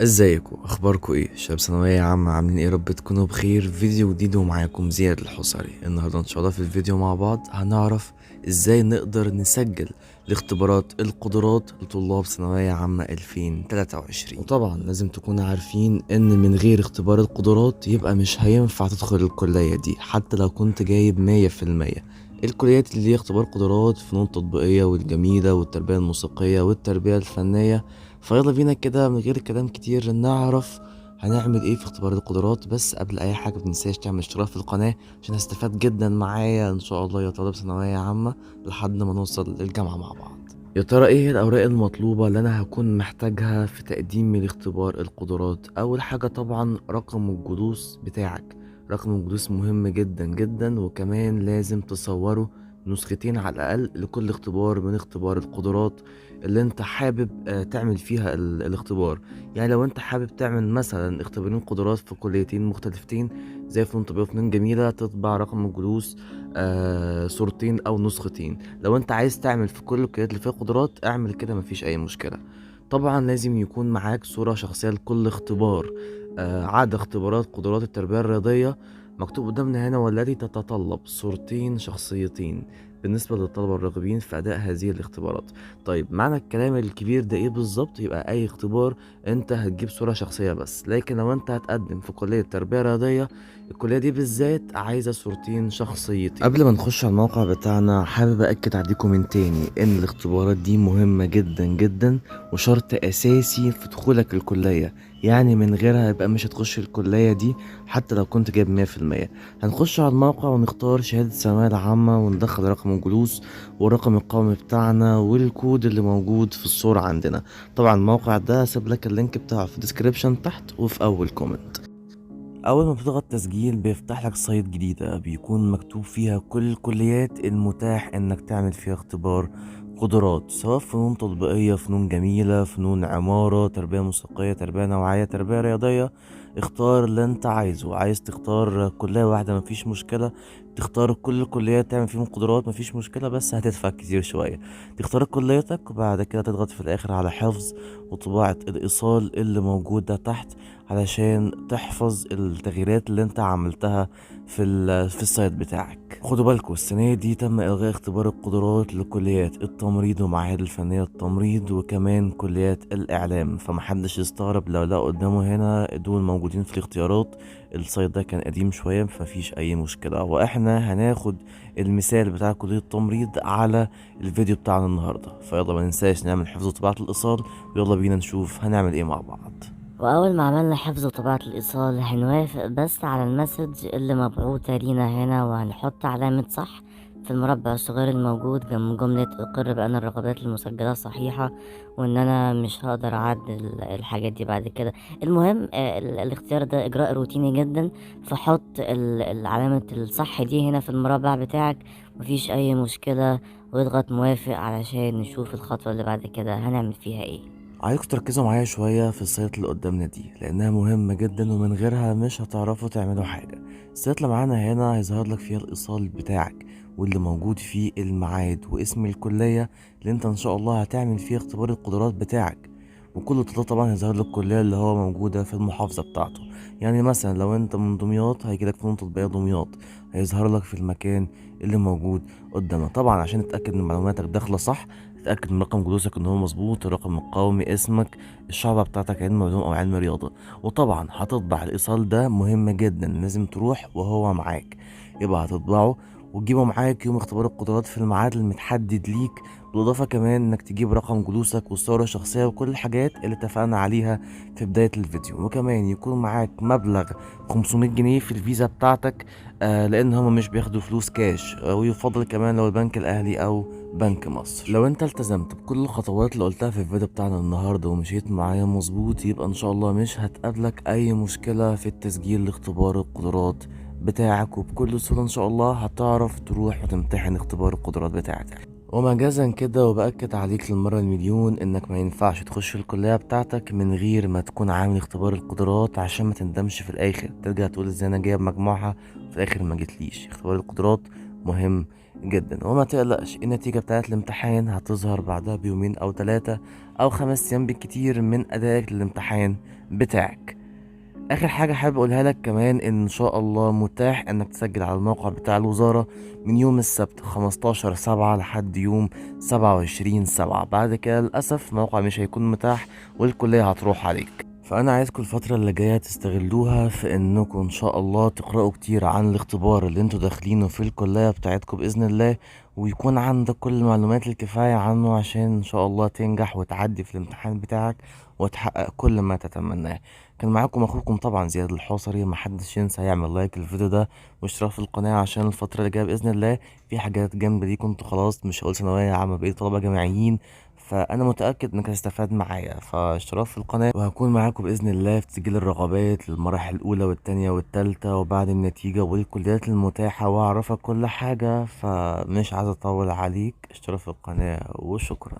ازيكم؟ اخباركم ايه؟ شباب ثانويه عامه عاملين ايه؟ رب تكونوا بخير. فيديو جديد ومعاكم زياد الحصري. النهارده ان شاء الله في الفيديو مع بعض هنعرف ازاي نقدر نسجل لاختبارات القدرات لطلاب ثانويه عامه 2023. وطبعا لازم تكونوا عارفين ان من غير اختبار القدرات يبقى مش هينفع تدخل الكليه دي حتى لو كنت جايب 100%. الكليات اللي هي اختبار قدرات فنون تطبيقيه والجميله والتربيه الموسيقيه والتربيه الفنيه. فيلا بينا كده من غير كلام كتير نعرف هنعمل ايه في اختبار القدرات. بس قبل اي حاجه متنساش تعمل اشتراك في القناه عشان هستفاد جدا معايا ان شاء الله يا طالب ثانويه عامه لحد ما نوصل للجامعه مع بعض. يا ترى ايه هي الاوراق المطلوبه اللي انا هكون محتاجها في تقديم لاختبار القدرات؟ اول حاجه طبعا رقم الجلوس بتاعك. رقم الجلوس مهم جدا جدا، وكمان لازم تصوره نسختين على الاقل لكل اختبار من اختبار القدرات اللي انت حابب تعمل فيها الاختبار. يعني لو انت حابب تعمل مثلا اختبارين قدرات في كليتين مختلفتين زي فنون تطبيقية وفنون جميلة، تطبع رقم الجلوس صورتين او نسختين. لو انت عايز تعمل في كل الكليات اللي فيها قدرات اعمل كده، مفيش اي مشكلة. طبعا لازم يكون معاك صورة شخصية لكل اختبار. عدا اختبارات قدرات التربية الرياضية مكتوب قدامنا هنا والتي تتطلب صورتين شخصيتين بالنسبة للطلبة الراغبين في أداء هذه الاختبارات. طيب معنى الكلام الكبير ده ايه بالظبط؟ يبقى اي اختبار انت هتجيب صورة شخصية بس، لكن لو انت هتقدم في كلية تربية رياضية الكلية دي بالذات عايزة صورتين شخصيتين. قبل ما نخش على الموقع بتاعنا حابب أكد عليكم من تاني إن الاختبارات دي مهمة جدا جدا وشرط أساسي في دخولك الكلية. يعني من غيرها يبقى مش هتخش الكلية دي حتى لو كنت جايب 100%. هنخش على الموقع ونختار شهادة الثانوية العامة وندخل رقم الجلوس والرقم القومي بتاعنا والكود اللي موجود في الصورة عندنا. طبعا الموقع ده هسيب لك اللينك بتاعه في الديسكريبشن تحت وفي أول كومنت. اول ما بتضغط تسجيل بيفتح لك سايت جديدة بيكون مكتوب فيها كل الكليات المتاح انك تعمل فيها اختبار قدرات، سواء فنون تطبيقية، فنون جميلة، فنون عمارة، تربية موسيقية، تربية نوعية، تربية رياضية. اختار اللي انت عايزه. عايز تختار كلية واحدة مفيش مشكلة، تختار كل الكليات تعمل فيهم قدرات مفيش مشكلة، بس هتدفع كتير شوية. تختار كليتك وبعد كده تضغط في الاخر على حفظ وطباعة الايصال اللي موجودة تحت علشان تحفظ التغييرات اللي انت عملتها في السايت بتاعك. خدوا بالكم السنة دي تم إلغاء اختبار القدرات لكليات التمريض ومعاهد الفنية التمريض وكمان كليات الإعلام، فمحدش يستغرب لو لقى قدامه هنا دول موجودين في الاختيارات. السايت ده كان قديم شوية فمفيش أي مشكلة، وإحنا هناخد المثال بتاع كلية التمريض على الفيديو بتاعنا النهاردة. فيلا ما ننساش نعمل حفظ وطباعة الإيصال، ويلا بينا نشوف هنعمل ايه مع بعض. واول ما عملنا حفظ وطباعة الايصال هنوافق بس على المسج اللي مبعوثة لينا هنا، وهنحط علامة صح في المربع الصغير الموجود جنب جملة اقر بان الرغبات المسجلة صحيحة، وان انا مش هقدر اعدل الحاجات دي بعد كده. المهم الاختيار ده اجراء روتيني جدا، فحط علامة الصح دي هنا في المربع بتاعك، مفيش اي مشكلة، واضغط موافق علشان نشوف الخطوة اللي بعد كده هنعمل فيها ايه. عايزكم تركزوا معايا شوية في السايت اللي قدامنا دي لأنها مهمة جدا ومن غيرها مش هتعرفوا تعملوا حاجة. السايت اللي معانا هنا هيظهر لك فيها الإيصال بتاعك واللي موجود فيه الميعاد واسم الكلية اللي انت ان شاء الله هتعمل فيها اختبار القدرات بتاعك. وكل طلاب طبعا هيظهر لك الكلية اللي هو موجودة في المحافظة بتاعته. يعني مثلا لو انت من دمياط هيجيلك فنون تطبيقية دمياط، هيظهر لك في المكان اللي موجود قدامك. طبعا عشان تتأكد ان معلوماتك داخلة صح، تتأكد من رقم جلوسك ان هو مظبوط، الرقم القومي، اسمك، الشعبة بتاعتك علم علوم او علم رياضة. وطبعا هتطبع الايصال ده مهم جدا، لازم تروح وهو معاك. يبقى هتطبعه وتجيبه معاك يوم اختبار القدرات في الميعاد المتحدد ليك، بالاضافة كمان انك تجيب رقم جلوسك والصورة الشخصية وكل الحاجات اللي اتفقنا عليها في بداية الفيديو. وكمان يكون معاك مبلغ 500 جنيه في الفيزا بتاعتك، لان هما مش بياخدوا فلوس كاش. ويفضل كمان لو البنك الاهلي او بنك مصر. لو انت التزمت بكل الخطوات اللي قلتها في الفيديو بتاعنا النهارده ومشيت معايا مظبوط، يبقى ان شاء الله مش هتقابلك اي مشكله في التسجيل لاختبار القدرات بتاعك، وبكل سهوله ان شاء الله هتعرف تروح وتمتحن اختبار القدرات بتاعك. ومجازا كده وبأكد عليك للمرة المليون انك ما ينفعش تخش الكلية بتاعتك من غير ما تكون عامل اختبار القدرات، عشان ما تندمش في الاخر ترجع تقول ازاي انا جايب مجموعها في الاخر ما جتليش. اختبار القدرات مهم جدا. وما تقلقش، النتيجة بتاعت الامتحان هتظهر بعدها بيومين او 3 او 5 ايام بالكتير من ادائك للامتحان بتاعك. اخر حاجة حابب اقولها لك كمان ان شاء الله متاح انك تسجل على الموقع بتاع الوزارة من يوم السبت 15/7 لحد يوم 27/7. بعد كده للأسف الموقع مش هيكون متاح والكلية هتروح عليك. فانا عايزكم الفترة اللي جاية تستغلوها في انكم ان شاء الله تقرأوا كتير عن الاختبار اللي انتوا داخلينه في الكلية بتاعتكم بإذن الله، ويكون عندك كل المعلومات الكفاية عنه عشان ان شاء الله تنجح وتعدي في الامتحان بتاعك وتحقق كل ما تتمناه. كان معاكم اخوكم طبعا زياد الحوصري. محدش ينسى يعمل لايك للفيديو ده واشتراك في القناة عشان الفترة اللي جاية بإذن الله في حاجات جامدة ليكم. انتوا خلاص مش هقول ثانوية عامة، بقيت طلبة جامعيين، فأنا متأكد إنك هتستفاد معايا. فاشتراك في القناة وهكون معاكم بإذن الله في تسجيل الرغبات للمراحل الأولى والتانية والتالتة وبعد النتيجة والكليات المتاحة، وأعرفك كل حاجة. فمش عايز أطول عليك، اشتراك في القناة وشكرا.